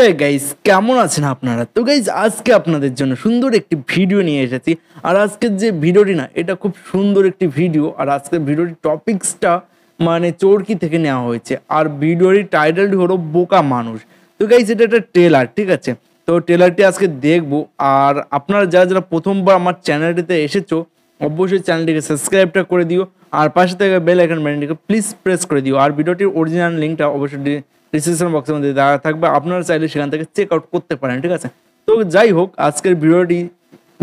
Hey guys, কেমন আছেন আপনারা? তো গাইস, আজকে আপনাদের জন্য সুন্দর একটি ভিডিও নিয়ে এসেছি। আর আজকের যে ভিডিওটি না, এটা খুব সুন্দর একটি ভিডিও। আর আজকের ভিডিওটির টপিক্সটা মানে চরকি থেকে নেওয়া হয়েছে। আর ভিডিওটির টাইটেলটি হলো বোকা মানুষ। তো গাইস, এটা একটা ট্রেলার, ঠিক আছে? তো ট্রেলারটি আজকে দেখবো। আর আপনারা যারা যারা প্রথমবার আমার চ্যানেলটিতে এসেছো, অবশ্যই চ্যানেলটিকে সাবস্ক্রাইবটা করে দিও। আর পাশে থেকে বেল আইকন বাটনটিকে প্লিজ প্রেস করে দিও। আর ভিডিওটির অরিজিনাল লিঙ্কটা অবশ্যই ডিসক্রিপশন বক্সের মধ্যে দেওয়া থাকবে, আপনারা চাইলে সেখান থেকে চেক আউট করতে পারেন, ঠিক আছে? তো যাই হোক, আজকের ভিডিওটি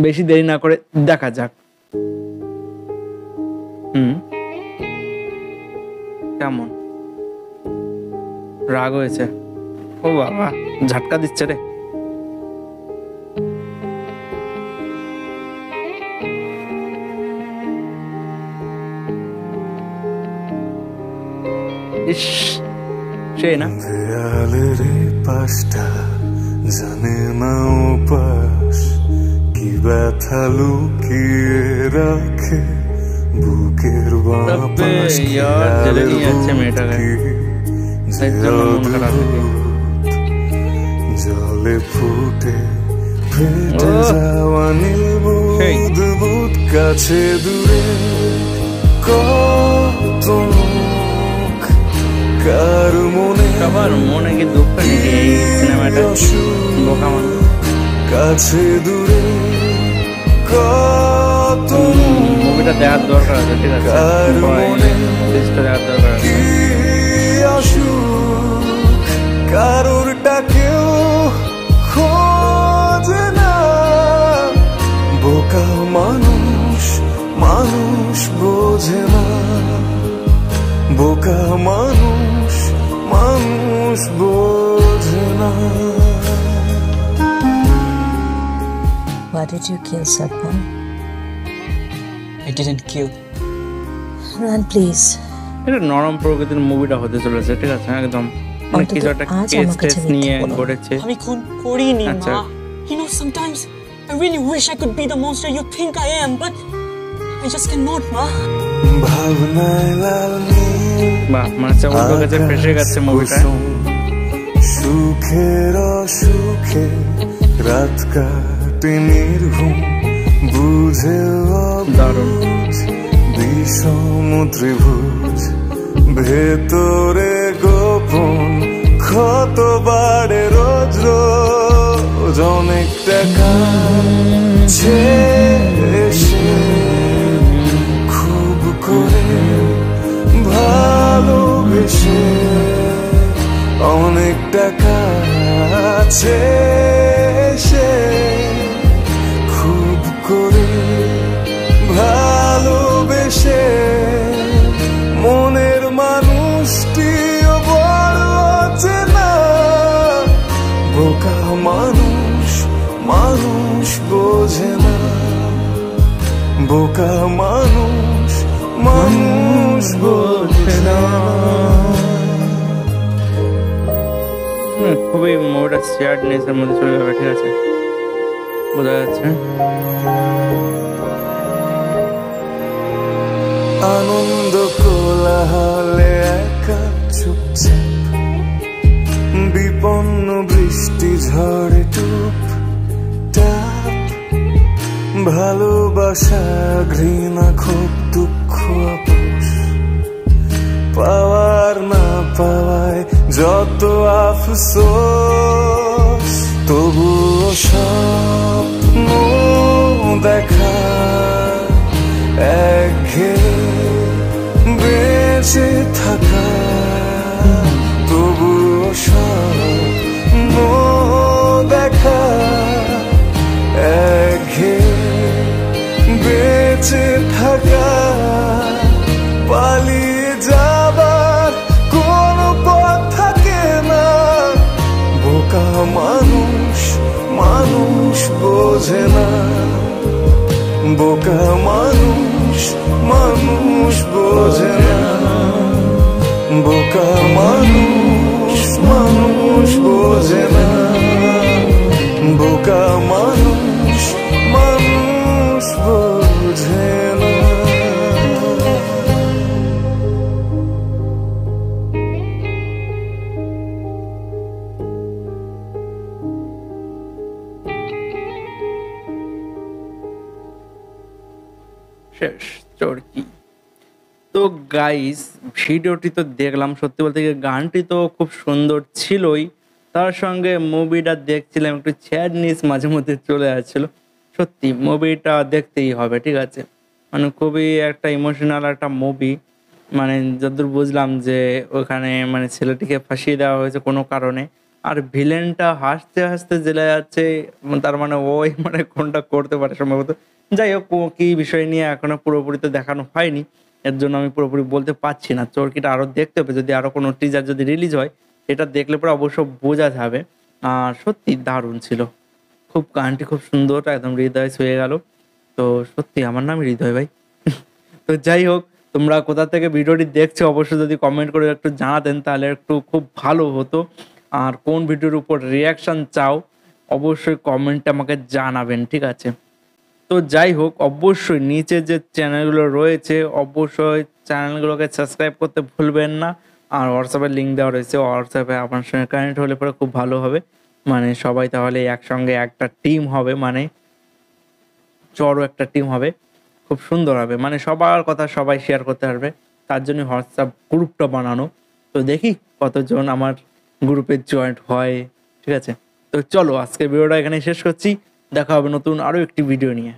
বেশি দেরি না করে দেখা যাক। কেমন রাগ হয়েছে? ও বাবা, ঝাটকা দিচ্ছে রে। ইস, সেই না দেয়ালের পাশটা জানে না উপাস কি ব্যথা লুকিয়ে রাখে বুকের বাপাস জলে ফুটে ফেটে যাওয়া নীল বুদবুদ কাছে দূরে কত কার মনে সবার মনে কি দুঃখ নাকি এই সিনেমাটা? বোকা মানুষ কাছে দূরে কত মুভিটা দেখার দরকার আছে, ঠিক আছে? কার মনে দেখার দরকার আছে। অসুখ কারোরটা কেউ খোঁজে না। বোকা মানুষ মানুষ বোঝে না। বোকা মানুষ মানুষ বোঝে না। Why did you kill Satpan? I didn't kill. Run, please. এটা নরম প্রকৃতির মুভিটা হতে চলেছে, ঠিক আছে? একদম মানে কিছু একটা কেস নিয়ে ঘটেছে। আমি খুন করিনি আচ্ছা। মা। You know, sometimes I really wish I could be the monster you think I am, but I just cannot, ma. ভাবনায় লাল বাহ, মানে ওর কাছে ফেসে গেছে মুভিটা। সুখের অসুখে রাত কাটে নির্ঘুম বুঝে দারুণ বিষম ত্রিভুজ ভেতরে গোপন ক্ষত বাড়ে রোজ রোজ অনেক টাকা এসে খুব করে ভালোবেসে অনেক টাকা আছে সে খুব করে ভালোবেসে মনের মানুষটিও বড় চেনা। বোকা মানুষ মানুষ বোঝে না। বোকা মানুষ মানুষ বোঝে না। খুবই মুভিটা স্যাডনেসের মধ্যে চলে যাবে, ঠিক আছে? বোঝা যাচ্ছে। আনন্দ কোলাহলে একা চুপচাপ বিপন্ন বৃষ্টি ঝড়ে টুপ টাপ ভালোবাসা ঘৃণা ক্ষোভ দুঃখ আপোষ পাওয়ার না পাওয়ায় যত আফসোস তবুও স্বপ্ন দেখা একঘেয়ে বেঁচে থাকা তবুও স্বপ্ন দেখা একঘেয়ে বেঁচে থাকা পালিয়ে যাবার কোনো পথ থাকে না। বোকা মানুষ মানুষ বোঝে না। বোকা মানুষ মানুষ বোঝে না। বোকা মানুষ মানুষ বোঝে না। বোকা মানুষ মানুষ বোঝে না। শেষ চরকি। তো গাইস ভিডিওটি তো দেখলাম, সত্যি বলতে গিয়ে গানটি তো খুব সুন্দর ছিলই, তার সঙ্গে মুভিটা দেখছিলাম একটু স্যাডনেস মাঝে মধ্যে চলে আসছিল। সত্যি মুভিটা দেখতেই হবে, ঠিক আছে, মানে খুবই একটা ইমোশনাল একটা মুভি। মানে যতদূর বুঝলাম যে ওখানে মানে ছেলেটিকে ফাঁসিয়ে দেওয়া হয়েছে কোনো কারণে, আর ভিলেনটা হাসতে হাসতে জেলে যাচ্ছে, তার মানে ওই মানে কোনটা করতে পারে সম্ভবত। যাই হোক, কি বিষয় নিয়ে এখনো পুরোপুরি তো দেখানো হয়নি, এর জন্য আমি পুরোপুরি বলতে পারছি না। চরকিটা আরও দেখতে হবে, যদি আরও কোনো টিজার যদি রিলিজ হয় এটা দেখলে পরে অবশ্য বোঝা যাবে। আর সত্যি দারুণ ছিল, খুব গানটি খুব সুন্দর, একদম হৃদয় ছুঁয়ে গেল। তো সত্যি আমার নাম হৃদয় ভাই। তো যাই হোক, তোমরা কোথা থেকে ভিডিওটি দেখছো অবশ্যই যদি কমেন্ট করে একটু জানাতেন তাহলে একটু খুব ভালো হতো। আর কোন ভিডিওর উপর রিয়াকশান চাও অবশ্যই কমেন্টে আমাকে জানাবেন, ঠিক আছে। তো যাই হোক, অবশ্যই নিচে যে চ্যানেলগুলো রয়েছে অবশ্যই চ্যানেলগুলোকে সাবস্ক্রাইব করতে ভুলবেন না। আর হোয়াটসঅ্যাপের লিঙ্ক দেওয়া রয়েছে, হোয়াটসঅ্যাপে আপনার সঙ্গে কানেক্ট হলে পরে খুব ভালো হবে, মানে সবাই তাহলে একসঙ্গে একটা টিম হবে, মানে চড়ো একটা টিম হবে, খুব সুন্দর হবে, মানে সবার কথা সবাই শেয়ার করতে পারবে। তার জন্য হোয়াটসঅ্যাপ গ্রুপটা বানানো। তো দেখি কতজন আমার গ্রুপে জয়েন্ট হয়, ঠিক আছে। তো চলো আজকের ভিডিওটা এখানে শেষ করছি, দেখা হবে নতুন আরও একটি ভিডিও নিয়ে।